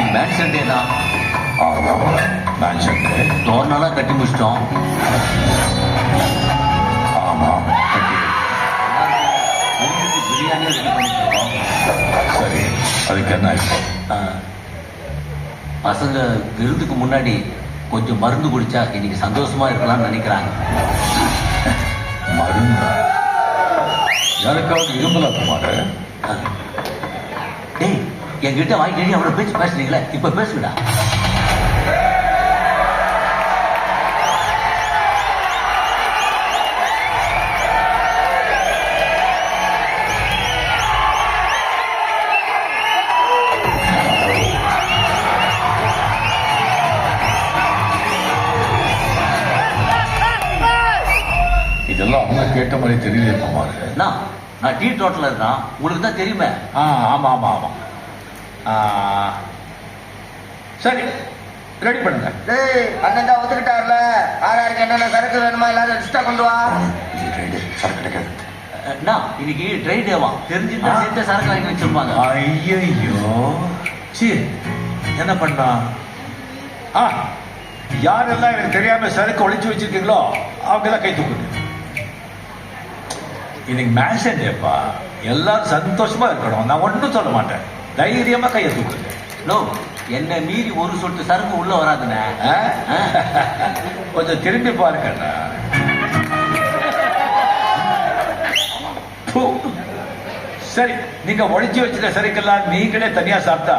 இன்னைக்கு man Sunday தான். ஆமாம், நான் சொன்னேன். தோரணெல்லாம் கட்டி முடிச்சிட்டோம். ஆமாம், பிரியாணி ரெடி பண்ணிட்டு சரி. அதுக்கு என்ன இப்போ? பசங்க விருந்துக்கு முன்னாடி கொஞ்சம் மருந்து குடிச்சா இன்னைக்கு சந்தோஷமா இருக்கலாம்னு நினைக்கிறாங்க. மருந்தா? யாருக்காவது இரும்பல குமார்? டேய், என்கிட்ட வாங்கி அவரோட பேச்சு பேசுறீங்களே, இப்ப பேசுங்கடா. இதெல்லாம் அவங்க கேட்ட மாதிரி தெரியல குமார். நான் டீ டோட்டல் இருக்கான், உங்களுக்கு தான் தெரியுமே. ஆமா ஆமா ஆமா. சரி, ரெடி பண்ணுங்க. டேய், அண்ணன் தான் ஒத்துக்கிட்டார்ல. ஆறாருக்கு என்னென்ன சரக்கு வேணுமா எல்லாரும் லிஸ்டா கொண்டு வா. சரக்கு கிடைக்காது. இன்னைக்கு ட்ரை டேவா, தெரிஞ்சுட்டு சேர்த்து சரக்கு வாங்கி வச்சிருப்பாங்க. ஐயோ, சரி என்ன பண்ணா? யாரெல்லாம் எனக்கு தெரியாம சரக்கு ஒளிச்சு வச்சிருக்கீங்களோ அவங்க எல்லாம் கை தூக்குங்க. இன்னைக்கு மேஷன் டேப்பா, எல்லாரும் சந்தோஷமா இருக்கணும். நான் ஒன்றும் சொல்ல மாட்டேன். தைரியமா கையை தூக்குங்க. நோ, என்ன மீறி ஒரு சொட்டு சரக்கு உள்ள வராதுண்ணே. கொஞ்சம் திரும்பி பாருங்கண்ணா. சரி, நீங்க ஒழிச்சு வச்சிருக்க சரக்கெல்லாம் நீங்களே தனியா சாப்பிட்டா